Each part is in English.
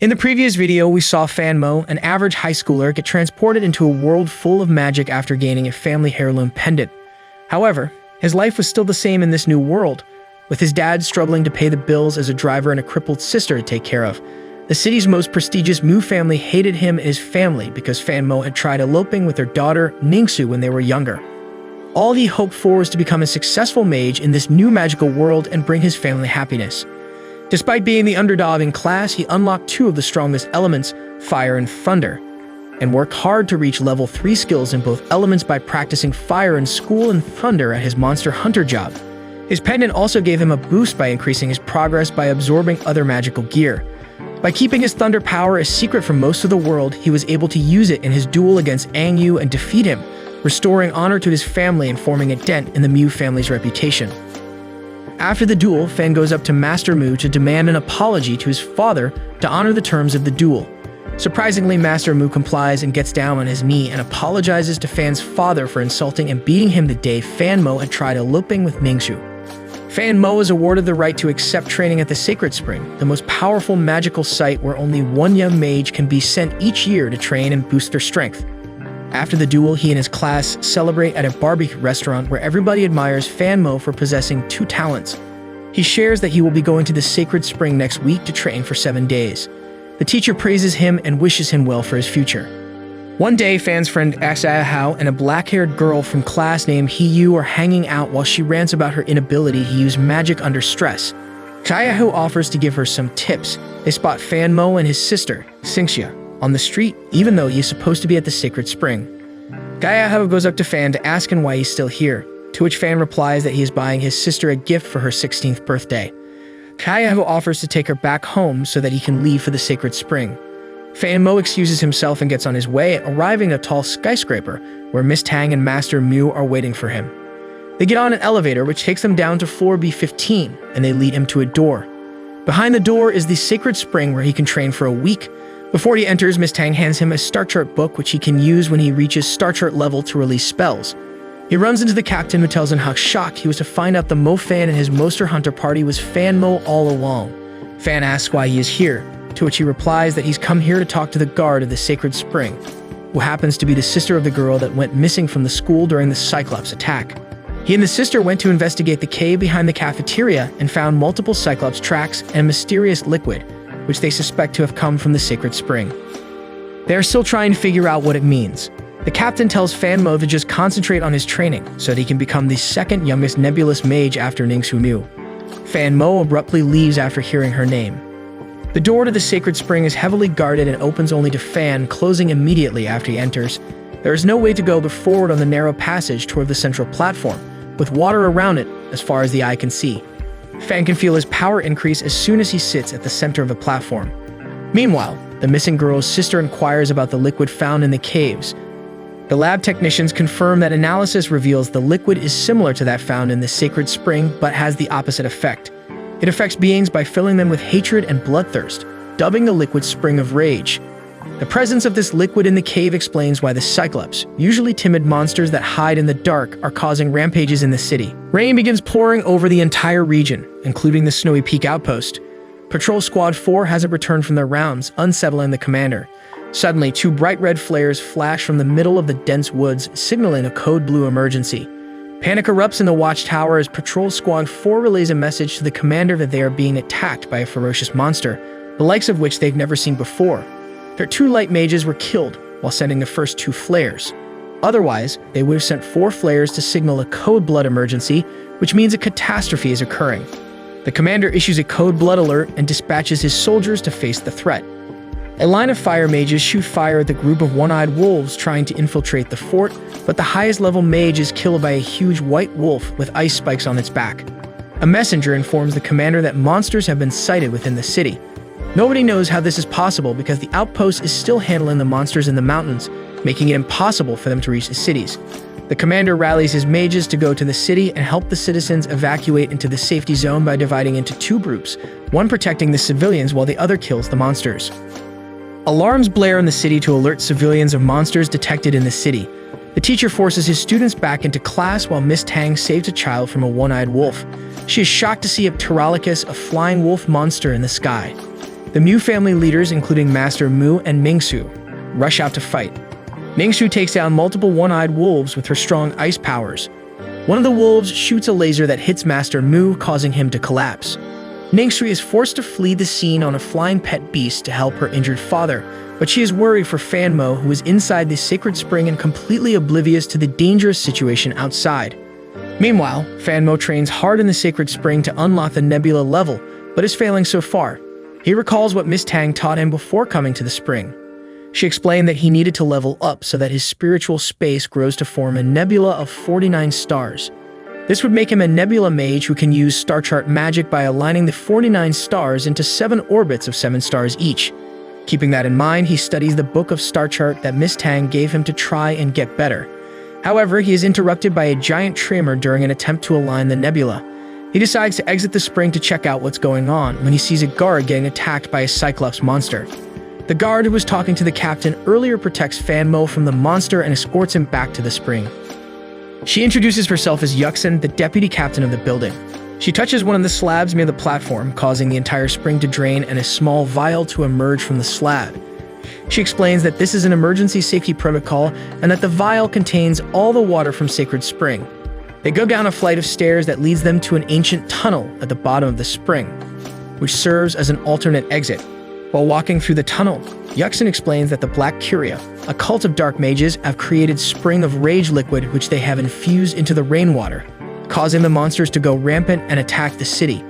In the previous video, we saw Fan Mo, an average high schooler, get transported into a world full of magic after gaining a family heirloom pendant. However, his life was still the same in this new world, with his dad struggling to pay the bills as a driver and a crippled sister to take care of. The city's most prestigious Mu family hated him and his family because Fan Mo had tried eloping with their daughter, Ningsu, when they were younger. All he hoped for was to become a successful mage in this new magical world and bring his family happiness. Despite being the underdog in class, he unlocked two of the strongest elements, fire and thunder, and worked hard to reach level 3 skills in both elements by practicing fire in school and thunder at his monster hunter job. His pendant also gave him a boost by increasing his progress by absorbing other magical gear. By keeping his thunder power a secret from most of the world, he was able to use it in his duel against Ang Yu and defeat him, restoring honor to his family and forming a dent in the Mu family's reputation. After the duel, Fan goes up to Master Mu to demand an apology to his father to honor the terms of the duel. Surprisingly, Master Mu complies and gets down on his knee and apologizes to Fan's father for insulting and beating him the day Fan Mo had tried eloping with Ningxu. Fan Mo is awarded the right to accept training at the Sacred Spring, the most powerful magical site where only one young mage can be sent each year to train and boost their strength. After the duel, he and his class celebrate at a barbecue restaurant where everybody admires Fan Mo for possessing 2 talents. He shares that he will be going to the Sacred Spring next week to train for 7 days. The teacher praises him and wishes him well for his future. One day, Fan's friend Xiahao and a black-haired girl from class named Hiyu are hanging out while she rants about her inability to use magic under stress. Xiahao offers to give her some tips. They spot Fan Mo and his sister, Xingxia, on the street, even though he is supposed to be at the Sacred Spring. Xiahao goes up to Fan to ask him why he's still here, to which Fan replies that he is buying his sister a gift for her 16th birthday. Xiahao offers to take her back home so that he can leave for the Sacred Spring. Fan Mo excuses himself and gets on his way, arriving at a tall skyscraper where Miss Tang and Master Mu are waiting for him. They get on an elevator which takes them down to floor B15, and they lead him to a door. Behind the door is the Sacred Spring where he can train for a week. Before he enters, Miss Tang hands him a Star Chart book which he can use when he reaches Star Chart level to release spells. He runs into the captain who tells him how shocked he was to find out the Mo Fan and his Monster Hunter party was Fan Mo all along. Fan asks why he is here, to which he replies that he's come here to talk to the guard of the Sacred Spring, who happens to be the sister of the girl that went missing from the school during the Cyclops attack. He and the sister went to investigate the cave behind the cafeteria and found multiple Cyclops tracks and a mysterious liquid, which they suspect to have come from the Sacred Spring. They are still trying to figure out what it means. The captain tells Fan Mo to just concentrate on his training so that he can become the second youngest nebulous mage after Ningxu Mu. Fan Mo abruptly leaves after hearing her name. The door to the Sacred Spring is heavily guarded and opens only to Fan, closing immediately after he enters. There is no way to go but forward on the narrow passage toward the central platform, with water around it as far as the eye can see. Fan can feel his power increase as soon as he sits at the center of the platform. Meanwhile, the missing girl's sister inquires about the liquid found in the caves. The lab technicians confirm that analysis reveals the liquid is similar to that found in the Sacred Spring but has the opposite effect. It affects beings by filling them with hatred and bloodthirst, dubbing the liquid Spring of Rage. The presence of this liquid in the cave explains why the Cyclops, usually timid monsters that hide in the dark, are causing rampages in the city. Rain begins pouring over the entire region, including the Snowy Peak outpost. Patrol Squad 4 hasn't returned from their rounds, unsettling the commander. Suddenly, 2 bright red flares flash from the middle of the dense woods, signaling a code blue emergency. Panic erupts in the watchtower as Patrol Squad 4 relays a message to the commander that they are being attacked by a ferocious monster, the likes of which they've never seen before. Their 2 light mages were killed while sending the first 2 flares. Otherwise, they would have sent 4 flares to signal a code blood emergency, which means a catastrophe is occurring. The commander issues a code blood alert and dispatches his soldiers to face the threat. A line of fire mages shoot fire at the group of one-eyed wolves trying to infiltrate the fort, but the highest level mage is killed by a huge white wolf with ice spikes on its back. A messenger informs the commander that monsters have been sighted within the city. Nobody knows how this is possible because the outpost is still handling the monsters in the mountains, making it impossible for them to reach the cities. The commander rallies his mages to go to the city and help the citizens evacuate into the safety zone by dividing into 2 groups, one protecting the civilians while the other kills the monsters. Alarms blare in the city to alert civilians of monsters detected in the city. The teacher forces his students back into class while Miss Tang saves a child from a one-eyed wolf. She is shocked to see a Pterolicus, a flying wolf monster, in the sky. The Mu family leaders, including Master Mu and Mingsu, rush out to fight. Mingsu takes down multiple one-eyed wolves with her strong ice powers. One of the wolves shoots a laser that hits Master Mu, causing him to collapse. Ningxui is forced to flee the scene on a flying pet beast to help her injured father, but she is worried for Fan Mo, who is inside the sacred spring and completely oblivious to the dangerous situation outside. Meanwhile, Fan Mo trains hard in the sacred spring to unlock the nebula level, but is failing so far. He recalls what Miss Tang taught him before coming to the spring. She explained that he needed to level up so that his spiritual space grows to form a nebula of 49 stars. This would make him a nebula mage who can use star chart magic by aligning the 49 stars into 7 orbits of 7 stars each. Keeping that in mind, he studies the book of star chart that Miss Tang gave him to try and get better. However, he is interrupted by a giant tremor during an attempt to align the nebula. He decides to exit the spring to check out what's going on when he sees a guard getting attacked by a Cyclops monster. The guard who was talking to the captain earlier protects Fan Mo from the monster and escorts him back to the spring. She introduces herself as Yuxin, the deputy captain of the building. She touches one of the slabs near the platform, causing the entire spring to drain and a small vial to emerge from the slab. She explains that this is an emergency safety protocol and that the vial contains all the water from Sacred Spring. They go down a flight of stairs that leads them to an ancient tunnel at the bottom of the spring, which serves as an alternate exit. While walking through the tunnel, Yuxin explains that the Black Curia, a cult of dark mages, have created Spring of Rage liquid which they have infused into the rainwater, causing the monsters to go rampant and attack the city.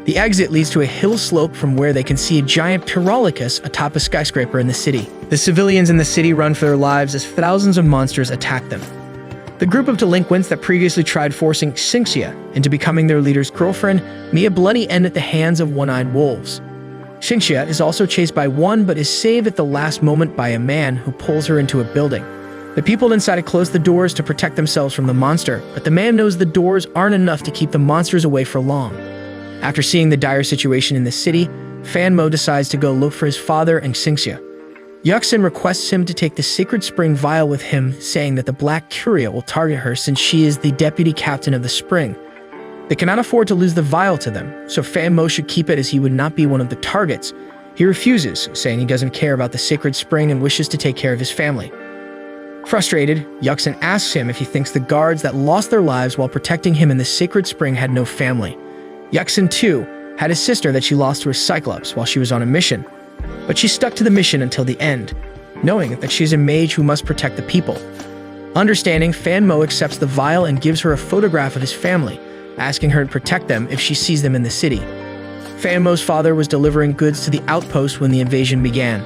The exit leads to a hill slope from where they can see a giant Pyrrholicus atop a skyscraper in the city. The civilians in the city run for their lives as thousands of monsters attack them. The group of delinquents that previously tried forcing Xingxia into becoming their leader's girlfriend meet a bloody end at the hands of one-eyed wolves. Xingxia is also chased by one but is saved at the last moment by a man who pulls her into a building. The people inside close the doors to protect themselves from the monster, but the man knows the doors aren't enough to keep the monsters away for long. After seeing the dire situation in the city, Fan Mo decides to go look for his father and Xingxia. Yuxin requests him to take the Sacred Spring vial with him, saying that the Black Curia will target her since she is the deputy captain of the spring. They cannot afford to lose the vial to them, so Fan Mo should keep it as he would not be one of the targets. He refuses, saying he doesn't care about the Sacred Spring and wishes to take care of his family. Frustrated, Yuxin asks him if he thinks the guards that lost their lives while protecting him in the Sacred Spring had no family. Yuxin, too, had a sister that she lost to a Cyclops while she was on a mission, but she stuck to the mission until the end, knowing that she is a mage who must protect the people. Understanding, Fan Mo accepts the vial and gives her a photograph of his family, asking her to protect them if she sees them in the city. Fan Mo's father was delivering goods to the outpost when the invasion began.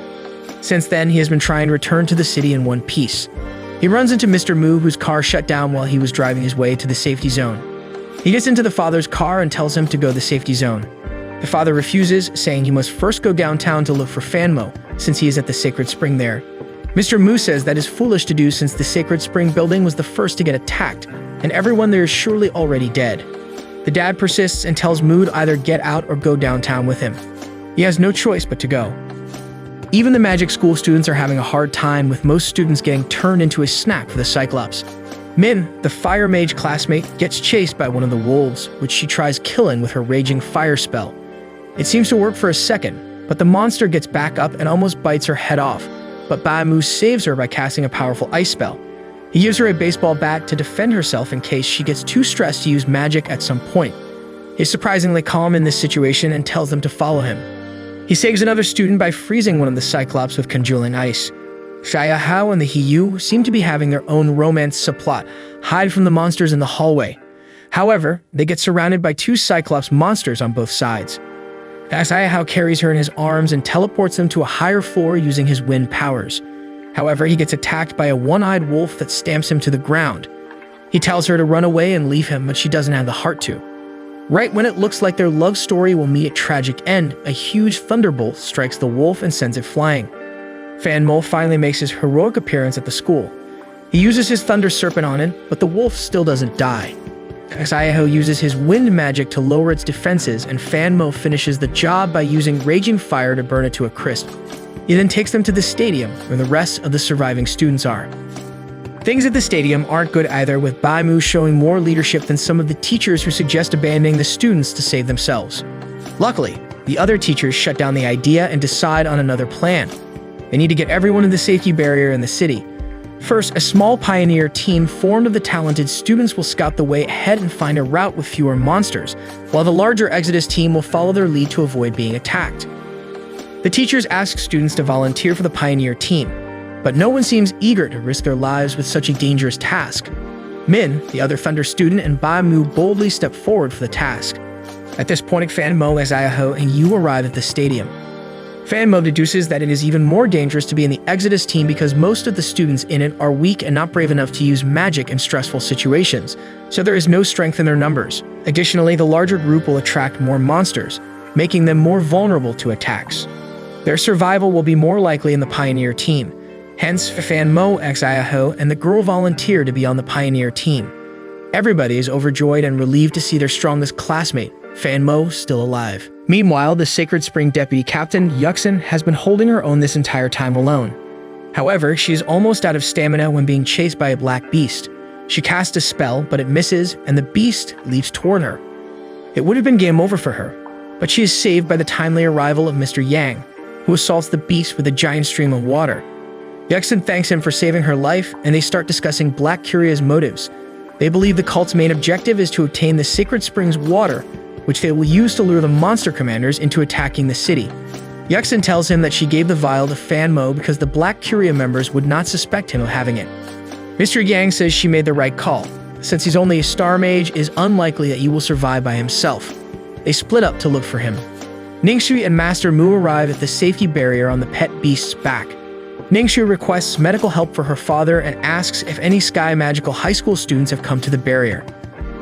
Since then, he has been trying to return to the city in one piece. He runs into Mr. Mu, whose car shut down while he was driving his way to the safety zone. He gets into the father's car and tells him to go to the safety zone. The father refuses, saying he must first go downtown to look for Fan Mo, since he is at the Sacred Spring there. Mr. Mu says that is foolish to do since the Sacred Spring building was the first to get attacked, and everyone there is surely already dead. The dad persists and tells Mu to either get out or go downtown with him. He has no choice but to go. Even the magic school students are having a hard time, with most students getting turned into a snack for the Cyclops. Min, the fire mage classmate, gets chased by one of the wolves, which she tries killing with her raging fire spell. It seems to work for a second, but the monster gets back up and almost bites her head off, but Ba Mu saves her by casting a powerful ice spell. He gives her a baseball bat to defend herself in case she gets too stressed to use magic at some point. He's surprisingly calm in this situation and tells them to follow him. He saves another student by freezing one of the Cyclops with congealing ice. Xia Hao and the Hiyu seem to be having their own romance subplot, hide from the monsters in the hallway. However, they get surrounded by 2 Cyclops monsters on both sides. Xia Hao carries her in his arms and teleports them to a higher floor using his wind powers. However, he gets attacked by a one-eyed wolf that stamps him to the ground. He tells her to run away and leave him, but she doesn't have the heart to. Right when it looks like their love story will meet a tragic end, a huge thunderbolt strikes the wolf and sends it flying. Fan Mo finally makes his heroic appearance at the school. He uses his Thunder Serpent on it, but the wolf still doesn't die. Xia Hao uses his wind magic to lower its defenses, and Fan Mo finishes the job by using Raging Fire to burn it to a crisp. He then takes them to the stadium, where the rest of the surviving students are. Things at the stadium aren't good either, with Ba Mu showing more leadership than some of the teachers who suggest abandoning the students to save themselves. Luckily, The other teachers shut down the idea and decide on another plan. They need to get everyone to the safety barrier in the city. First, a small pioneer team formed of the talented students will scout the way ahead and find a route with fewer monsters, while the larger Exodus team will follow their lead to avoid being attacked. The teachers ask students to volunteer for the pioneer team, but no one seems eager to risk their lives with such a dangerous task. Min, the other Thunder student, and Ba Mu boldly step forward for the task. At this point, Fan Mo, Xayahou, and Yu arrive at the stadium. Fan Mo deduces that it is even more dangerous to be in the Exodus team because most of the students in it are weak and not brave enough to use magic in stressful situations, so there is no strength in their numbers. Additionally, the larger group will attract more monsters, making them more vulnerable to attacks. Their survival will be more likely in the Pioneer team. Hence, Fan Mo, Xayahou, and the girl volunteer to be on the Pioneer team. Everybody is overjoyed and relieved to see their strongest classmate, Fan Mo, still alive. Meanwhile, the Sacred Spring Deputy Captain, Yuxin, has been holding her own this entire time alone. However, she is almost out of stamina when being chased by a black beast. She casts a spell, but it misses, and the beast leaps toward her. It would have been game over for her, but she is saved by the timely arrival of Mr. Yang, who assaults the beast with a giant stream of water. Yuxin thanks him for saving her life, and they start discussing Black Curia's motives. They believe the cult's main objective is to obtain the Sacred Spring's water, which they will use to lure the monster commanders into attacking the city. Yuxin tells him that she gave the vial to Fan Mo because the Black Curia members would not suspect him of having it. Mr. Yang says she made the right call. Since he's only a star mage, it is unlikely that he will survive by himself. They split up to look for him. Ningxu and Master Mu arrive at the safety barrier on the pet beast's back. Ningxu requests medical help for her father and asks if any Sky Magical High School students have come to the barrier.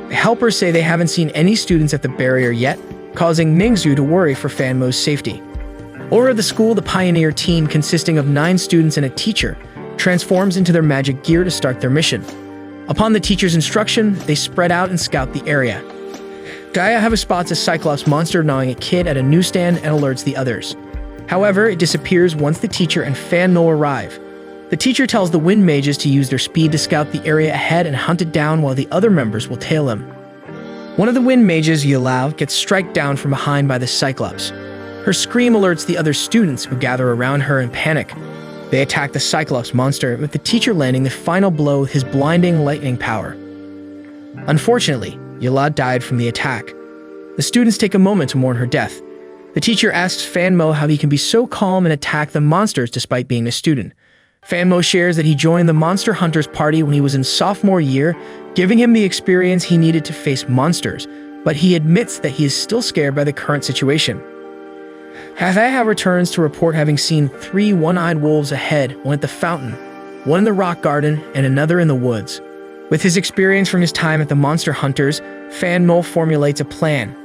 The helpers say they haven't seen any students at the barrier yet, causing Ningxu to worry for Fan Mo's safety. Over at the school, the Pioneer team, consisting of 9 students and a teacher, transforms into their magic gear to start their mission. Upon the teacher's instruction, they spread out and scout the area. Xayahou spots a Cyclops monster gnawing a kid at a newsstand and alerts the others. However, it disappears once the teacher and Fan Mo arrive. The teacher tells the Wind Mages to use their speed to scout the area ahead and hunt it down while the other members will tail him. One of the Wind Mages, Yilao, gets struck down from behind by the Cyclops. Her scream alerts the other students, who gather around her in panic. They attack the Cyclops monster, with the teacher landing the final blow with his blinding lightning power. Unfortunately, Yilao died from the attack. The students take a moment to mourn her death. The teacher asks Fan Mo how he can be so calm and attack the monsters despite being a student. Fan Mo shares that he joined the Monster Hunters party when he was in sophomore year, giving him the experience he needed to face monsters, but he admits that he is still scared by the current situation. Xayahou returns to report having seen 3 one-eyed wolves ahead, one at the fountain, one in the rock garden, and another in the woods. With his experience from his time at the Monster Hunters, Fan Mo formulates a plan.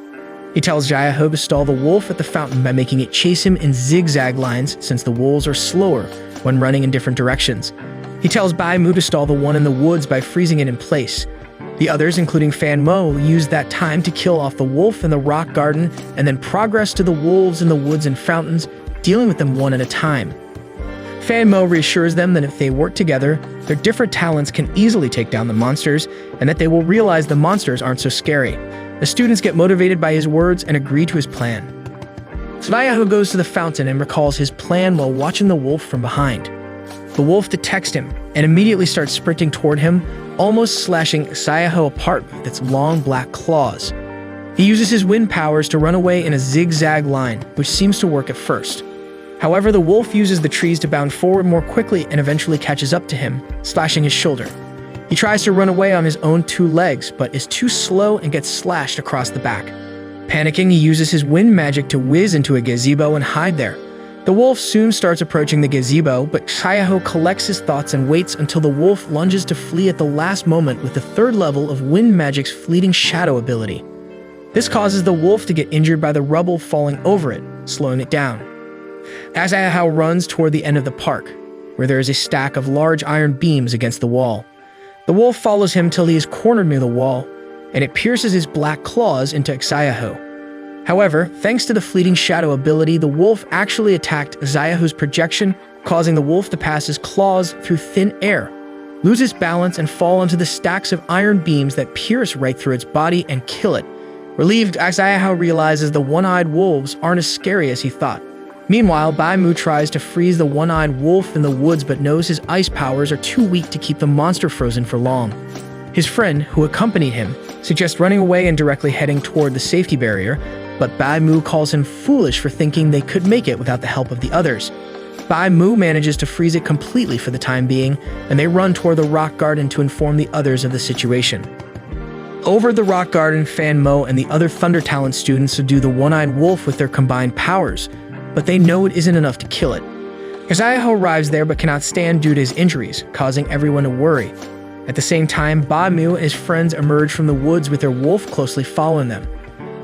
He tells Xayahou to stall the wolf at the fountain by making it chase him in zigzag lines, since the wolves are slower when running in different directions. He tells Ba Mu to stall the one in the woods by freezing it in place. The others, including Fan Mo, use that time to kill off the wolf in the rock garden and then progress to the wolves in the woods and fountains, dealing with them one at a time. Fan Mo reassures them that if they work together, their different talents can easily take down the monsters, and that they will realize the monsters aren't so scary. The students get motivated by his words and agree to his plan. Xayahou goes to the fountain and recalls his plan while watching the wolf from behind. The wolf detects him and immediately starts sprinting toward him, almost slashing Xayahou apart with its long black claws. He uses his wind powers to run away in a zigzag line, which seems to work at first. However, the wolf uses the trees to bound forward more quickly and eventually catches up to him, slashing his shoulder. He tries to run away on his own 2 legs, but is too slow and gets slashed across the back. Panicking, he uses his wind magic to whiz into a gazebo and hide there. The wolf soon starts approaching the gazebo, but Xayahou collects his thoughts and waits until the wolf lunges to flee at the last moment with the 3rd level of Wind Magic's Fleeting Shadow ability. This causes the wolf to get injured by the rubble falling over it, slowing it down. As Xayahou runs toward the end of the park, where there is a stack of large iron beams against the wall. The wolf follows him till he is cornered near the wall, and it pierces his black claws into Xayahou. However, thanks to the Fleeting Shadow ability, the wolf actually attacked Xayahou's projection, causing the wolf to pass his claws through thin air, lose its balance, and fall onto the stacks of iron beams that pierce right through its body and kill it, Relieved, Xiahou realizes the one-eyed wolves aren't as scary as he thought. Meanwhile, Bai Mu tries to freeze the one-eyed wolf in the woods but knows his ice powers are too weak to keep the monster frozen for long. His friend, who accompanied him, suggests running away and directly heading toward the safety barrier, but Bai Mu calls him foolish for thinking they could make it without the help of the others. Bai Mu manages to freeze it completely for the time being, and they run toward the rock garden to inform the others of the situation. Over the rock garden, Fan Mo and the other Thunder Talent students subdue the one-eyed wolf with their combined powers, but they know it isn't enough to kill it. Xiahou arrives there but cannot stand due to his injuries, causing everyone to worry. At the same time, Bai Mu and his friends emerge from the woods with their wolf closely following them.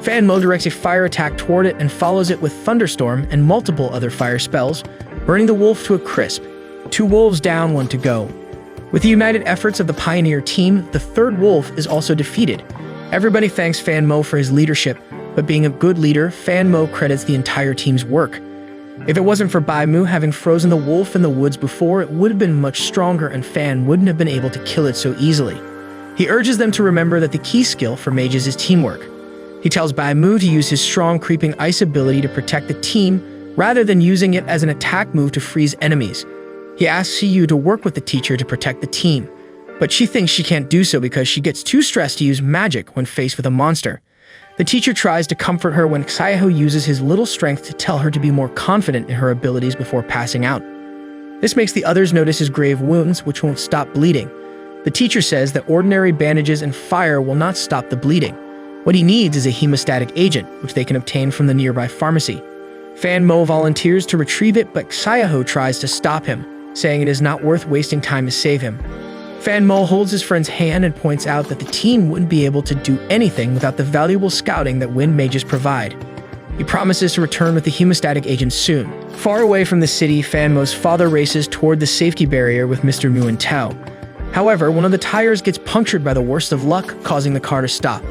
Fan Mo directs a fire attack toward it and follows it with Thunderstorm and multiple other fire spells, burning the wolf to a crisp. 2 wolves down, 1 to go. With the united efforts of the Pioneer team, the third wolf is also defeated. Everybody thanks Fan Mo for his leadership, but being a good leader, Fan Mo credits the entire team's work. If it wasn't for Bai Mu having frozen the wolf in the woods before, it would have been much stronger and Fan wouldn't have been able to kill it so easily. He urges them to remember that the key skill for mages is teamwork. He tells Bai Mu to use his strong creeping ice ability to protect the team, rather than using it as an attack move to freeze enemies. He asks Xiyu to work with the teacher to protect the team, but she thinks she can't do so because she gets too stressed to use magic when faced with a monster. The teacher tries to comfort her when Xiahou uses his little strength to tell her to be more confident in her abilities before passing out. This makes the others notice his grave wounds, which won't stop bleeding. The teacher says that ordinary bandages and fire will not stop the bleeding. What he needs is a hemostatic agent, which they can obtain from the nearby pharmacy. Fan Mo volunteers to retrieve it, but Xiahou tries to stop him, saying it is not worth wasting time to save him. Fan Mo holds his friend's hand and points out that the team wouldn't be able to do anything without the valuable scouting that wind mages provide. He promises to return with the hemostatic agent soon. Far away from the city, Fan Mo's father races toward the safety barrier with Mr. Mu and Tao. However, one of the tires gets punctured by the worst of luck, causing the car to stop.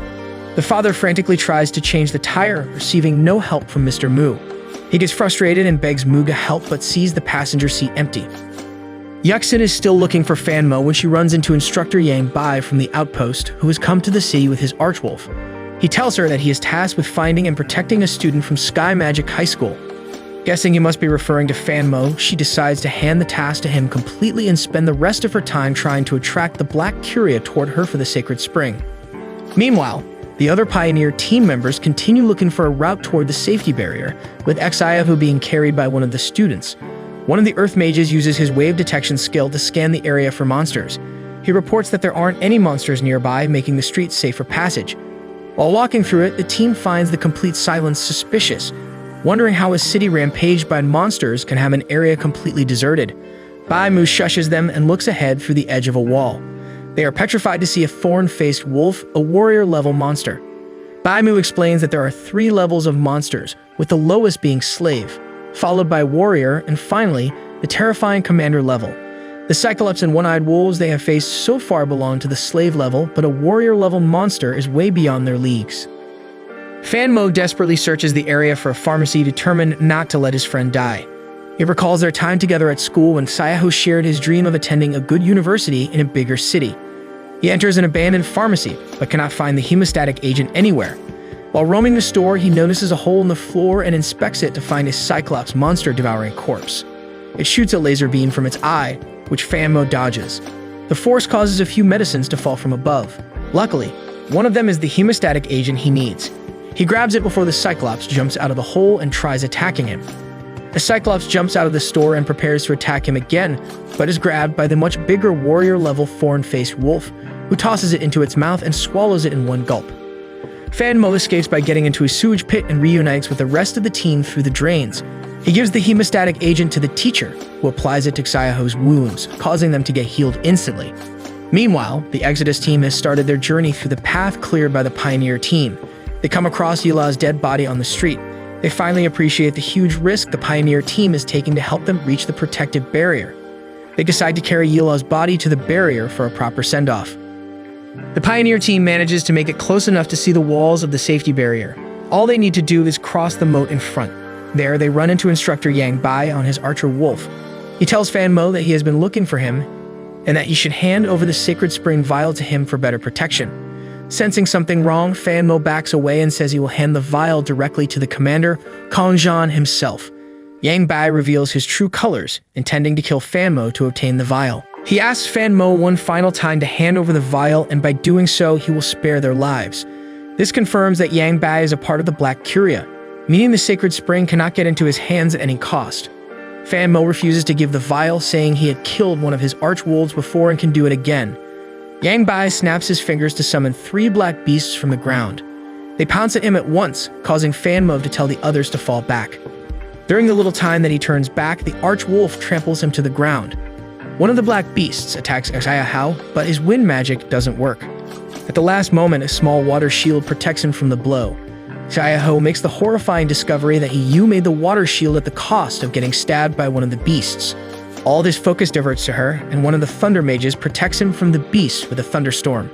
The father frantically tries to change the tire, receiving no help from Mr. Mu. He gets frustrated and begs Mu to help but sees the passenger seat empty. Yuxin is still looking for Fan Mo when she runs into Instructor Yang Bai from the outpost, who has come to the city with his Archwolf. He tells her that he is tasked with finding and protecting a student from Sky Magic High School. Guessing he must be referring to Fan Mo, she decides to hand the task to him completely and spend the rest of her time trying to attract the Black Curia toward her for the Sacred Spring. Meanwhile, the other Pioneer team members continue looking for a route toward the safety barrier, with Xiahou being carried by one of the students. One of the Earth Mages uses his wave detection skill to scan the area for monsters. He reports that there aren't any monsters nearby, making the streets safe for passage. While walking through it, the team finds the complete silence suspicious, wondering how a city rampaged by monsters can have an area completely deserted. Bai Mu shushes them and looks ahead through the edge of a wall. They are petrified to see a thorn-faced wolf, a warrior-level monster. Bai Mu explains that there are 3 levels of monsters, with the lowest being slave, followed by warrior, and finally, the terrifying commander level. The Cyclops and one-eyed wolves they have faced so far belong to the slave level, but a warrior-level monster is way beyond their leagues. Fan Mo desperately searches the area for a pharmacy, determined not to let his friend die. He recalls their time together at school when Xiahou shared his dream of attending a good university in a bigger city. He enters an abandoned pharmacy, but cannot find the hemostatic agent anywhere. While roaming the store, he notices a hole in the floor and inspects it to find a Cyclops monster-devouring corpse. It shoots a laser beam from its eye, which Fan Mo dodges. The force causes a few medicines to fall from above. Luckily, one of them is the hemostatic agent he needs. He grabs it before the Cyclops jumps out of the hole and tries attacking him. The Cyclops jumps out of the store and prepares to attack him again, but is grabbed by the much bigger warrior-level thorn-faced wolf, who tosses it into its mouth and swallows it in one gulp. Fan Mo escapes by getting into a sewage pit and reunites with the rest of the team through the drains. He gives the hemostatic agent to the teacher, who applies it to Xiahou's wounds, causing them to get healed instantly. Meanwhile, the Exodus team has started their journey through the path cleared by the Pioneer team. They come across Yila's dead body on the street. They finally appreciate the huge risk the Pioneer team is taking to help them reach the protective barrier. They decide to carry Yila's body to the barrier for a proper send-off. The Pioneer team manages to make it close enough to see the walls of the safety barrier. All they need to do is cross the moat in front. There, they run into Instructor Yang Bai on his Archer Wolf. He tells Fan Mo that he has been looking for him, and that he should hand over the Sacred Spring Vial to him for better protection. Sensing something wrong, Fan Mo backs away and says he will hand the vial directly to the commander, Kong Zhan himself. Yang Bai reveals his true colors, intending to kill Fan Mo to obtain the vial. He asks Fan Mo one final time to hand over the vial, and by doing so, he will spare their lives. This confirms that Yang Bai is a part of the Black Curia, meaning the sacred spring cannot get into his hands at any cost. Fan Mo refuses to give the vial, saying he had killed one of his archwolves before and can do it again. Yang Bai snaps his fingers to summon 3 black beasts from the ground. They pounce at him at once, causing Fan Mo to tell the others to fall back. During the little time that he turns back, the archwolf tramples him to the ground. One of the black beasts attacks Xia Hao, but his wind magic doesn't work. At the last moment, a small water shield protects him from the blow. Xia Hao makes the horrifying discovery that Yu made the water shield at the cost of getting stabbed by one of the beasts. All this focus diverts to her, and one of the thunder mages protects him from the beasts with a thunderstorm.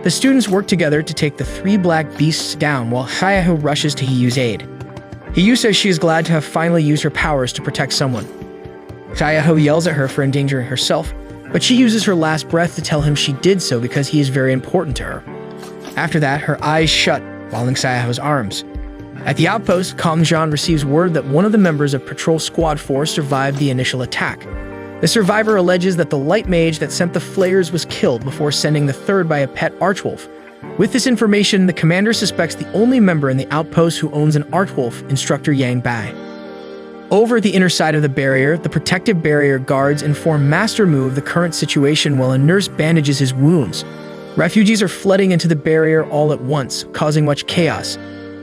The students work together to take the 3 black beasts down while Xia Hao rushes to Hiyu's aid. Hiyu says she is glad to have finally used her powers to protect someone. Xia Hao yells at her for endangering herself, but she uses her last breath to tell him she did so because he is very important to her. After that, her eyes shut while in Xia Hao's arms. At the outpost, Kong Zhan receives word that one of the members of Patrol Squad 4 survived the initial attack. The survivor alleges that the light mage that sent the flares was killed before sending the third by a pet archwolf. With this information, the commander suspects the only member in the outpost who owns an archwolf, Instructor Yang Bai. Over at the inner side of the barrier, the protective barrier guards inform Master Mu of the current situation while a nurse bandages his wounds. Refugees are flooding into the barrier all at once, causing much chaos.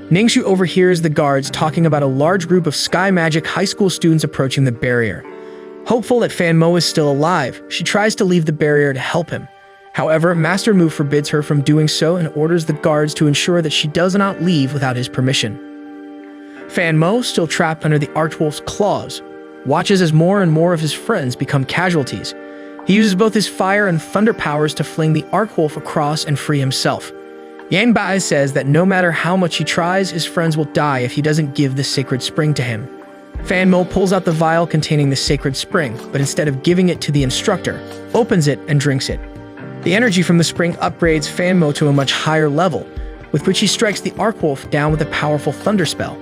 Ningxu overhears the guards talking about a large group of Sky Magic high school students approaching the barrier. Hopeful that Fan Mo is still alive, she tries to leave the barrier to help him. However, Master Mu forbids her from doing so and orders the guards to ensure that she does not leave without his permission. Fan Mo, still trapped under the Archwolf's claws, watches as more and more of his friends become casualties. He uses both his fire and thunder powers to fling the Archwolf across and free himself. Yang Bai says that no matter how much he tries, his friends will die if he doesn't give the sacred spring to him. Fan Mo pulls out the vial containing the sacred spring, but instead of giving it to the instructor, opens it and drinks it. The energy from the spring upgrades Fan Mo to a much higher level, with which he strikes the Archwolf down with a powerful thunder spell.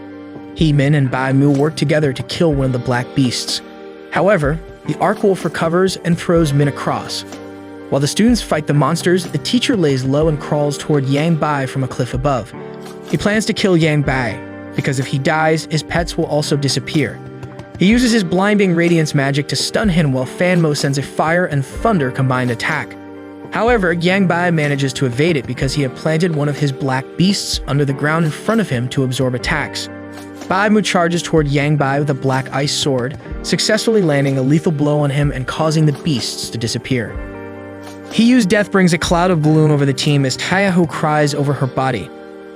He-Min and Bai Mu work together to kill one of the black beasts. However, the Archwolf recovers and throws Min across. While the students fight the monsters, the teacher lays low and crawls toward Yang Bai from a cliff above. He plans to kill Yang Bai, because if he dies, his pets will also disappear. He uses his blinding radiance magic to stun him while Fan Mo sends a fire and thunder combined attack. However, Yang Bai manages to evade it because he had planted one of his black beasts under the ground in front of him to absorb attacks. Bai Mu charges toward Yang Bai with a black ice sword, successfully landing a lethal blow on him and causing the beasts to disappear. Hiyu's death brings a cloud of gloom over the team as Xia Hao cries over her body.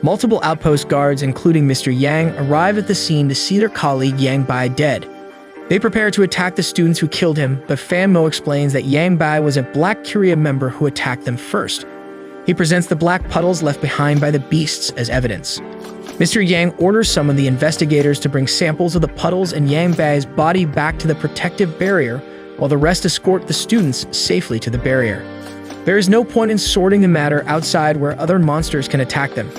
Multiple outpost guards, including Mr. Yang, arrive at the scene to see their colleague Yang Bai dead. They prepare to attack the students who killed him, but Fan Mo explains that Yang Bai was a Black Curia member who attacked them first. He presents the black puddles left behind by the beasts as evidence. Mr. Yang orders some of the investigators to bring samples of the puddles and Yang Bai's body back to the protective barrier, while the rest escort the students safely to the barrier. There is no point in sorting the matter outside where other monsters can attack them.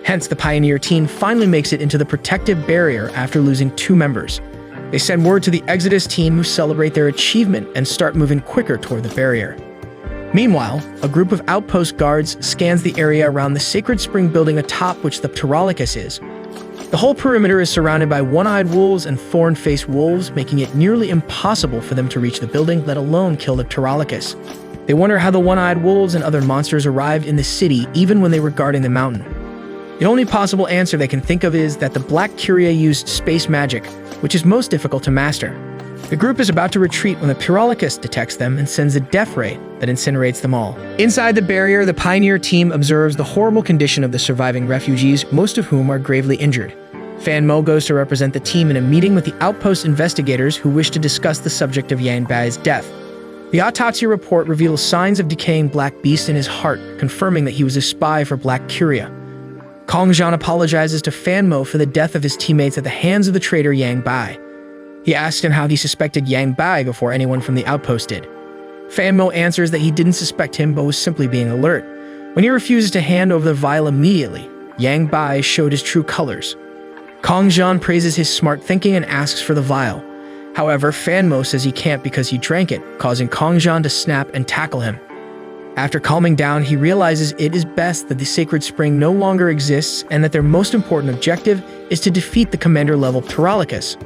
Hence, the Pioneer team finally makes it into the protective barrier after losing 2 members. They send word to the Exodus team, who celebrate their achievement and start moving quicker toward the barrier. Meanwhile, a group of outpost guards scans the area around the Sacred Spring building atop which the Pterolicus is. The whole perimeter is surrounded by one-eyed wolves and thorn-faced wolves, making it nearly impossible for them to reach the building, let alone kill the Pterolicus. They wonder how the one-eyed wolves and other monsters arrived in the city even when they were guarding the mountain. The only possible answer they can think of is that the Black Curia used space magic, which is most difficult to master. The group is about to retreat when the Pterolicus detects them and sends a death ray that incinerates them all. Inside the barrier, the Pioneer team observes the horrible condition of the surviving refugees, most of whom are gravely injured. Fan Mo goes to represent the team in a meeting with the outpost investigators who wish to discuss the subject of Yang Bai's death. The autopsy report reveals signs of decaying black beast in his heart, confirming that he was a spy for Black Curia. Kong Zhan apologizes to Fan Mo for the death of his teammates at the hands of the traitor Yang Bai. He asks him how he suspected Yang Bai before anyone from the outpost did. Fan Mo answers that he didn't suspect him but was simply being alert. When he refuses to hand over the vial immediately, Yang Bai showed his true colors. Kong Zhan praises his smart thinking and asks for the vial. However, Fan Mo says he can't because he drank it, causing Kong Zhan to snap and tackle him. After calming down, he realizes it is best that the Sacred Spring no longer exists and that their most important objective is to defeat the commander-level Pterolicus.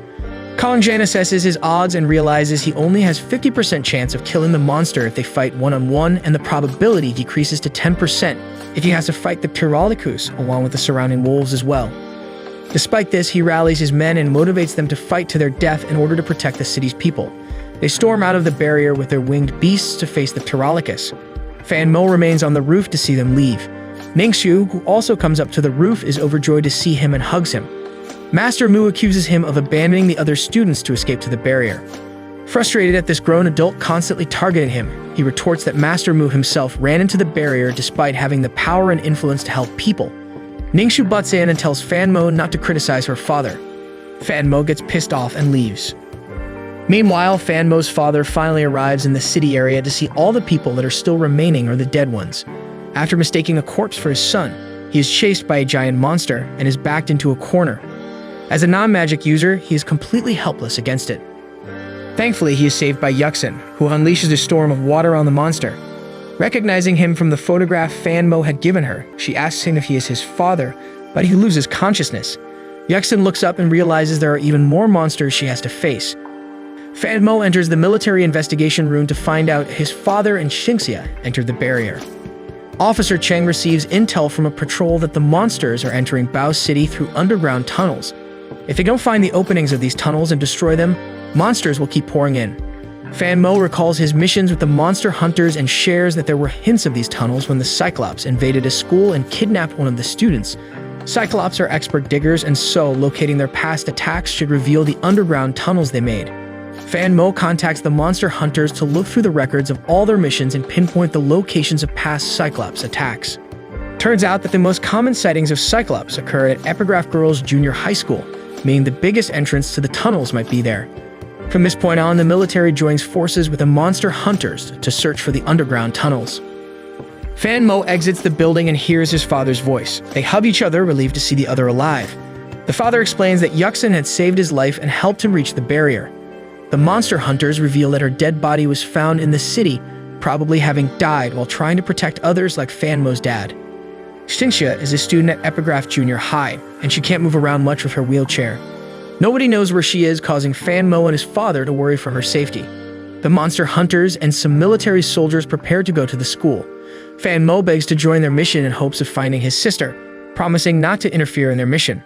Kong Zhan assesses his odds and realizes he only has 50% chance of killing the monster if they fight one-on-one, and the probability decreases to 10% if he has to fight the Pterolicus along with the surrounding wolves as well. Despite this, he rallies his men and motivates them to fight to their death in order to protect the city's people. They storm out of the barrier with their winged beasts to face the Pterolicus. Fan Mo remains on the roof to see them leave. Ningxu, who also comes up to the roof, is overjoyed to see him and hugs him. Master Mu accuses him of abandoning the other students to escape to the barrier. Frustrated at this grown adult constantly targeting him, he retorts that Master Mu himself ran into the barrier despite having the power and influence to help people. Ningxu butts in and tells Fan Mo not to criticize her father. Fan Mo gets pissed off and leaves. Meanwhile, Fan Mo's father finally arrives in the city area to see all the people that are still remaining are the dead ones. After mistaking a corpse for his son, he is chased by a giant monster and is backed into a corner. As a non-magic user, he is completely helpless against it. Thankfully, he is saved by Yuxin, who unleashes a storm of water on the monster. Recognizing him from the photograph Fan Mo had given her, she asks him if he is his father, but he loses consciousness. Yuxin looks up and realizes there are even more monsters she has to face. Fan Mo enters the military investigation room to find out his father and Xingxia entered the barrier. Officer Cheng receives intel from a patrol that the monsters are entering Bao City through underground tunnels. If they don't find the openings of these tunnels and destroy them, monsters will keep pouring in. Fan Mo recalls his missions with the monster hunters and shares that there were hints of these tunnels when the Cyclops invaded a school and kidnapped one of the students. Cyclops are expert diggers, and so locating their past attacks should reveal the underground tunnels they made. Fan Mo contacts the monster hunters to look through the records of all their missions and pinpoint the locations of past Cyclops attacks. Turns out that the most common sightings of Cyclops occur at Epigraph Girls Junior High School, meaning the biggest entrance to the tunnels might be there. From this point on, the military joins forces with the monster hunters to search for the underground tunnels. Fan Mo exits the building and hears his father's voice. They hug each other, relieved to see the other alive. The father explains that Yuxin had saved his life and helped him reach the barrier. The monster hunters reveal that her dead body was found in the city, probably having died while trying to protect others like Fan Mo's dad. Xingxia is a student at Epigraph Junior High, and she can't move around much with her wheelchair. Nobody knows where she is, causing Fan Mo and his father to worry for her safety. The monster hunters and some military soldiers prepare to go to the school. Fan Mo begs to join their mission in hopes of finding his sister, promising not to interfere in their mission.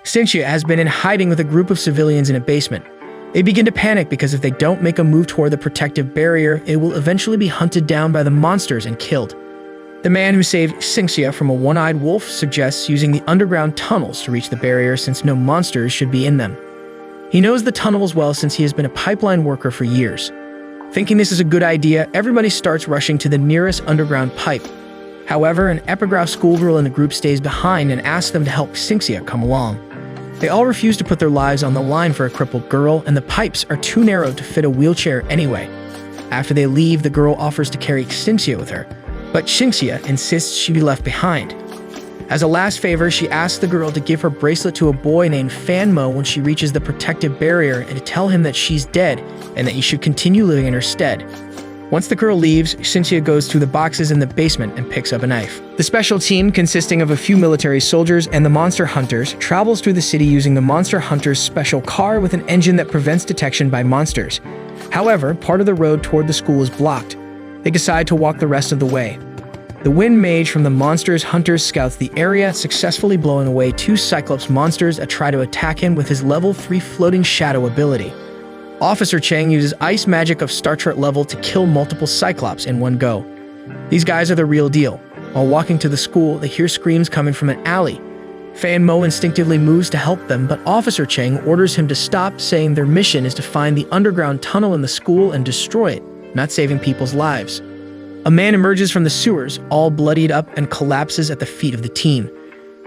Xingxia has been in hiding with a group of civilians in a basement. They begin to panic because if they don't make a move toward the protective barrier, it will eventually be hunted down by the monsters and killed. The man who saved Xingxia from a one-eyed wolf suggests using the underground tunnels to reach the barrier since no monsters should be in them. He knows the tunnels well since he has been a pipeline worker for years. Thinking this is a good idea, everybody starts rushing to the nearest underground pipe. However, an Epigraph schoolgirl in the group stays behind and asks them to help Xingxia come along. They all refuse to put their lives on the line for a crippled girl, and the pipes are too narrow to fit a wheelchair anyway. After they leave, the girl offers to carry Xingxia with her, but Xingxia insists she be left behind. As a last favor, she asks the girl to give her bracelet to a boy named Fan Mo when she reaches the protective barrier and to tell him that she's dead and that he should continue living in her stead. Once the girl leaves, Xingxia goes through the boxes in the basement and picks up a knife. The special team, consisting of a few military soldiers and the monster hunters, travels through the city using the monster hunters' special car with an engine that prevents detection by monsters. However, part of the road toward the school is blocked. They decide to walk the rest of the way. The Wind Mage from the Monsters Hunters scouts the area, successfully blowing away 2 Cyclops monsters that try to attack him with his level 3 Floating Shadow ability. Officer Cheng uses ice magic of Star Trek level to kill multiple Cyclops in one go. These guys are the real deal. While walking to the school, they hear screams coming from an alley. Fan Mo instinctively moves to help them, but Officer Cheng orders him to stop, saying their mission is to find the underground tunnel in the school and destroy it, not saving people's lives. A man emerges from the sewers, all bloodied up, and collapses at the feet of the team.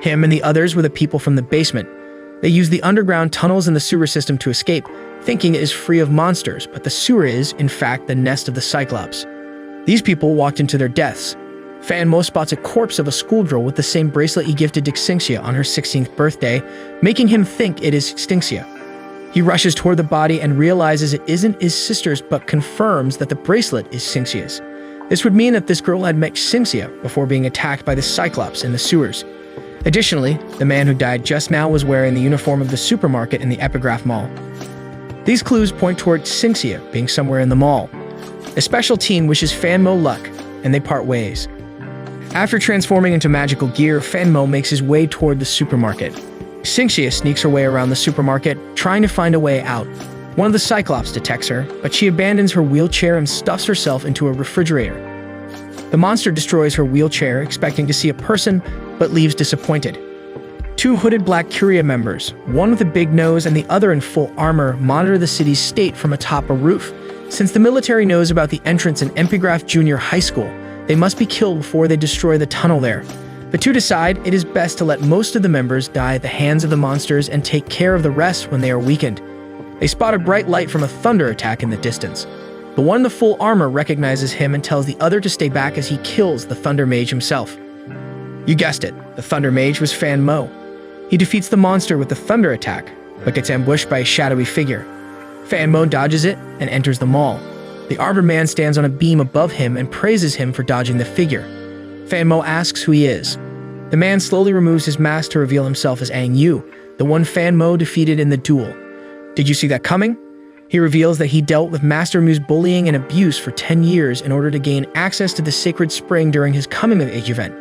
Him and the others were the people from the basement. They use the underground tunnels in the sewer system to escape, thinking it is free of monsters, but the sewer is, in fact, the nest of the Cyclops. These people walked into their deaths. Fan Mo spots a corpse of a schoolgirl with the same bracelet he gifted to Xingxia on her 16th birthday, making him think it is Xingxia. He rushes toward the body and realizes it isn't his sister's, but confirms that the bracelet is Xingxia's. This would mean that this girl had met Xingxia before being attacked by the Cyclops in the sewers. Additionally, the man who died just now was wearing the uniform of the supermarket in the Epigraph Mall. These clues point toward Xingxia being somewhere in the mall. A special team wishes Fan Mo luck, and they part ways. After transforming into magical gear, Fan Mo makes his way toward the supermarket. Xingxia sneaks her way around the supermarket, trying to find a way out. One of the Cyclops detects her, but she abandons her wheelchair and stuffs herself into a refrigerator. The monster destroys her wheelchair, expecting to see a person, but leaves disappointed. Two hooded Black Curia members, one with a big nose and the other in full armor, monitor the city's state from atop a roof. Since the military knows about the entrance in Epigraph Junior High School, they must be killed before they destroy the tunnel there. The two decide it is best to let most of the members die at the hands of the monsters and take care of the rest when they are weakened. They spot a bright light from a thunder attack in the distance. The one in the full armor recognizes him and tells the other to stay back as he kills the Thunder Mage himself. You guessed it, the Thunder Mage was Fan Mo. He defeats the monster with the thunder attack, but gets ambushed by a shadowy figure. Fan Mo dodges it and enters the mall. The armored man stands on a beam above him and praises him for dodging the figure. Fan Mo asks who he is. The man slowly removes his mask to reveal himself as Ang Yu, the one Fan Mo defeated in the duel. Did you see that coming? He reveals that he dealt with Master Mu's bullying and abuse for 10 years in order to gain access to the Sacred Spring during his coming-of-age event.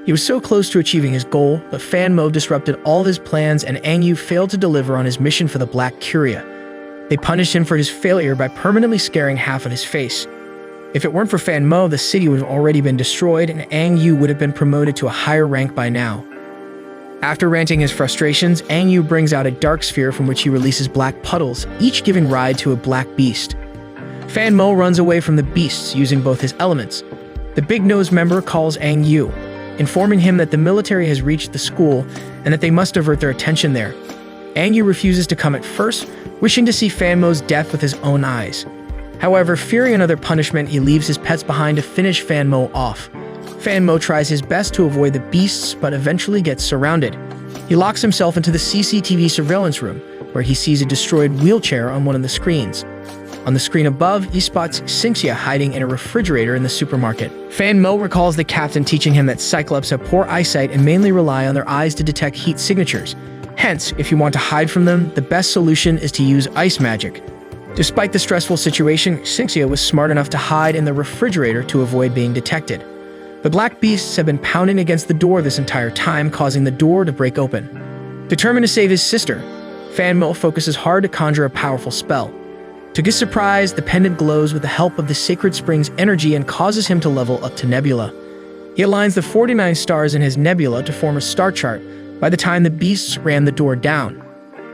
He was so close to achieving his goal, but Fan Mo disrupted all his plans and Ang Yu failed to deliver on his mission for the Black Curia. They punished him for his failure by permanently scaring half of his face. If it weren't for Fan Mo, the city would have already been destroyed and Ang Yu would have been promoted to a higher rank by now. After ranting his frustrations, Ang Yu brings out a dark sphere from which he releases black puddles, each giving rise to a black beast. Fan Mo runs away from the beasts using both his elements. The Big Nose member calls Ang Yu, informing him that the military has reached the school and that they must divert their attention there. Ang Yu refuses to come at first, wishing to see Fan Mo's death with his own eyes. However, fearing another punishment, he leaves his pets behind to finish Fan Mo off. Fan Mo tries his best to avoid the beasts, but eventually gets surrounded. He locks himself into the CCTV surveillance room, where he sees a destroyed wheelchair on one of the screens. On the screen above, he spots Xingxia hiding in a refrigerator in the supermarket. Fan Mo recalls the captain teaching him that Cyclops have poor eyesight and mainly rely on their eyes to detect heat signatures. Hence, if you want to hide from them, the best solution is to use ice magic. Despite the stressful situation, Xingxia was smart enough to hide in the refrigerator to avoid being detected. The black beasts have been pounding against the door this entire time, causing the door to break open. Determined to save his sister, Fan Mo focuses hard to conjure a powerful spell. To his surprise, the pendant glows with the help of the Sacred Spring's energy and causes him to level up to Nebula. He aligns the 49 stars in his nebula to form a star chart by the time the beasts ram the door down.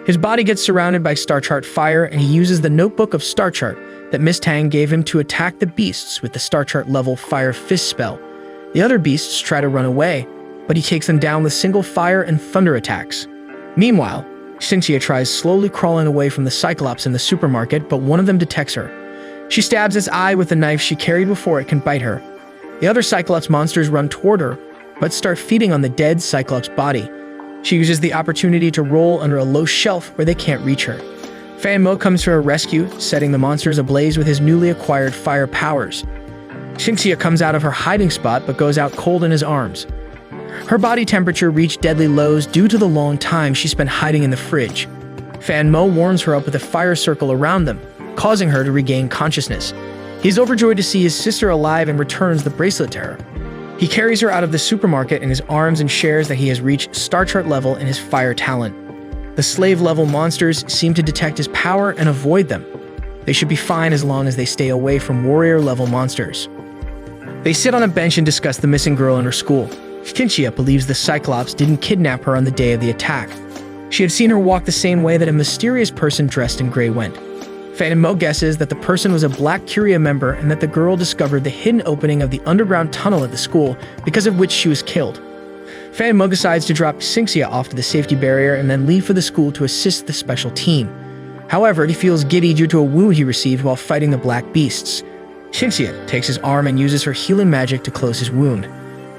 His body gets surrounded by star chart fire, and he uses the notebook of star chart that Miss Tang gave him to attack the beasts with the star chart level Fire Fist spell. The other beasts try to run away, but he takes them down with single fire and thunder attacks. Meanwhile, Xingxia tries slowly crawling away from the Cyclops in the supermarket, but one of them detects her. She stabs its eye with the knife she carried before it can bite her. The other Cyclops monsters run toward her, but start feeding on the dead Cyclops body. She uses the opportunity to roll under a low shelf where they can't reach her. Fan Mo comes to her rescue, setting the monsters ablaze with his newly acquired fire powers. Xingxia comes out of her hiding spot but goes out cold in his arms. Her body temperature reached deadly lows due to the long time she spent hiding in the fridge. Fan Mo warms her up with a fire circle around them, causing her to regain consciousness. He's overjoyed to see his sister alive and returns the bracelet to her. He carries her out of the supermarket in his arms and shares that he has reached star chart level in his fire talent. The slave-level monsters seem to detect his power and avoid them. They should be fine as long as they stay away from warrior-level monsters. They sit on a bench and discuss the missing girl in her school. Xingxia believes the Cyclops didn't kidnap her on the day of the attack. She had seen her walk the same way that a mysterious person dressed in gray went. Fan Mo guesses that the person was a Black Curia member and that the girl discovered the hidden opening of the underground tunnel at the school, because of which she was killed. Fan Mo decides to drop Xingxia off to the safety barrier and then leave for the school to assist the special team. However, he feels giddy due to a wound he received while fighting the black beasts. Xingxia takes his arm and uses her healing magic to close his wound.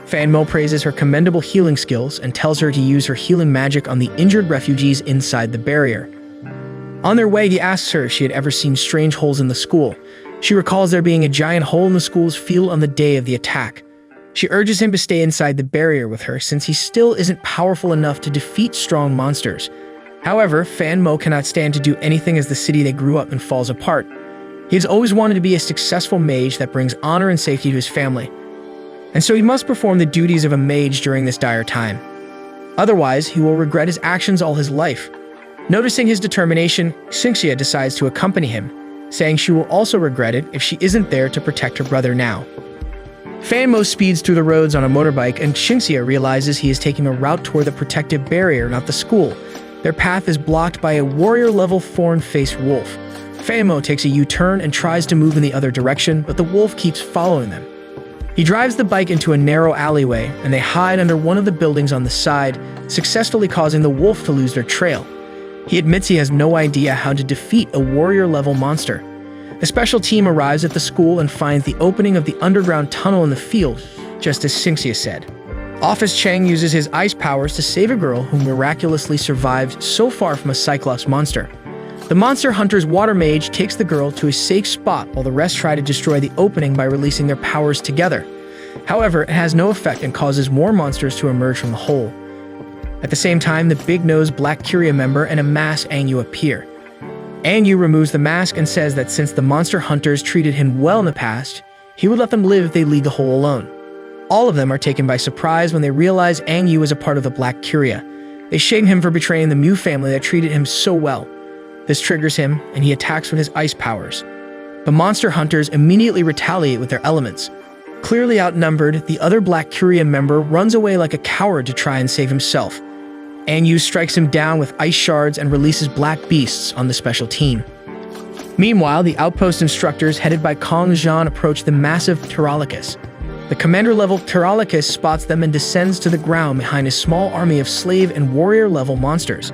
Fan Mo praises her commendable healing skills and tells her to use her healing magic on the injured refugees inside the barrier. On their way, he asks her if she had ever seen strange holes in the school. She recalls there being a giant hole in the school's field on the day of the attack. She urges him to stay inside the barrier with her since he still isn't powerful enough to defeat strong monsters. However, Fan Mo cannot stand to do anything as the city they grew up in falls apart. He has always wanted to be a successful mage that brings honor and safety to his family, and so he must perform the duties of a mage during this dire time. Otherwise, he will regret his actions all his life. Noticing his determination, Xingxia decides to accompany him, saying she will also regret it if she isn't there to protect her brother now. Fan Mo speeds through the roads on a motorbike, and Xingxia realizes he is taking a route toward the protective barrier, not the school. Their path is blocked by a warrior-level thorn-faced wolf. Fan Mo takes a U-turn and tries to move in the other direction, but the wolf keeps following them. He drives the bike into a narrow alleyway, and they hide under one of the buildings on the side, successfully causing the wolf to lose their trail. He admits he has no idea how to defeat a warrior-level monster. The special team arrives at the school and finds the opening of the underground tunnel in the field, just as Xingxia said. Office Cheng uses his ice powers to save a girl who miraculously survived so far from a Cyclops monster. The monster hunter's water mage takes the girl to a safe spot while the rest try to destroy the opening by releasing their powers together. However, it has no effect and causes more monsters to emerge from the hole. At the same time, the big-nosed Black Curia member and a masked Angyu appear. Angyu removes the mask and says that since the monster hunters treated him well in the past, he would let them live if they leave the hole alone. All of them are taken by surprise when they realize Angyu is a part of the Black Curia. They shame him for betraying the Mew family that treated him so well. This triggers him, and he attacks with his ice powers. The monster hunters immediately retaliate with their elements. Clearly outnumbered, the other Black Curia member runs away like a coward to try and save himself. Angyu strikes him down with ice shards and releases black beasts on the special team. Meanwhile, the outpost instructors headed by Kong Zhan approach the massive Pterolicus. The commander-level Pterolicus spots them and descends to the ground behind a small army of slave and warrior-level monsters.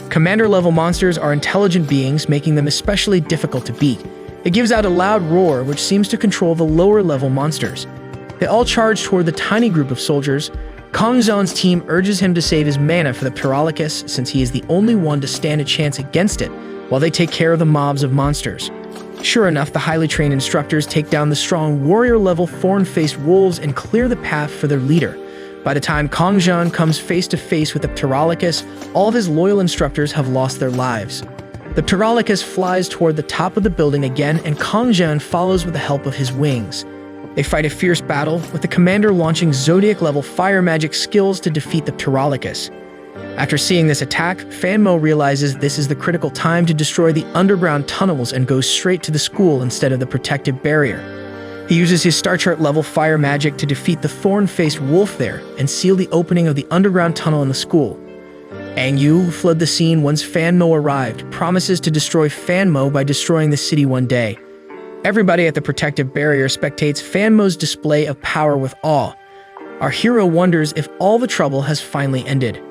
Commander-level monsters are intelligent beings, making them especially difficult to beat. It gives out a loud roar, which seems to control the lower-level monsters. They all charge toward the tiny group of soldiers. Kong Zhan's team urges him to save his mana for the Pterolicus, since he is the only one to stand a chance against it, while they take care of the mobs of monsters. Sure enough, the highly trained instructors take down the strong warrior-level thorn-faced wolves and clear the path for their leader. By the time Kong Zhan comes face-to-face with the Pterolicus, all of his loyal instructors have lost their lives. The Pterolicus flies toward the top of the building again, and Kong Zhan follows with the help of his wings. They fight a fierce battle, with the commander launching Zodiac-level fire magic skills to defeat the Pterolicus. After seeing this attack, Fan Mo realizes this is the critical time to destroy the underground tunnels and goes straight to the school instead of the protective barrier. He uses his Star Chart-level fire magic to defeat the thorn-faced wolf there and seal the opening of the underground tunnel in the school. Angyu, who fled the scene once Fan Mo arrived, promises to destroy Fan Mo by destroying the city one day. Everybody at the protective barrier spectates Fan Mo's display of power with awe. Our hero wonders if all the trouble has finally ended.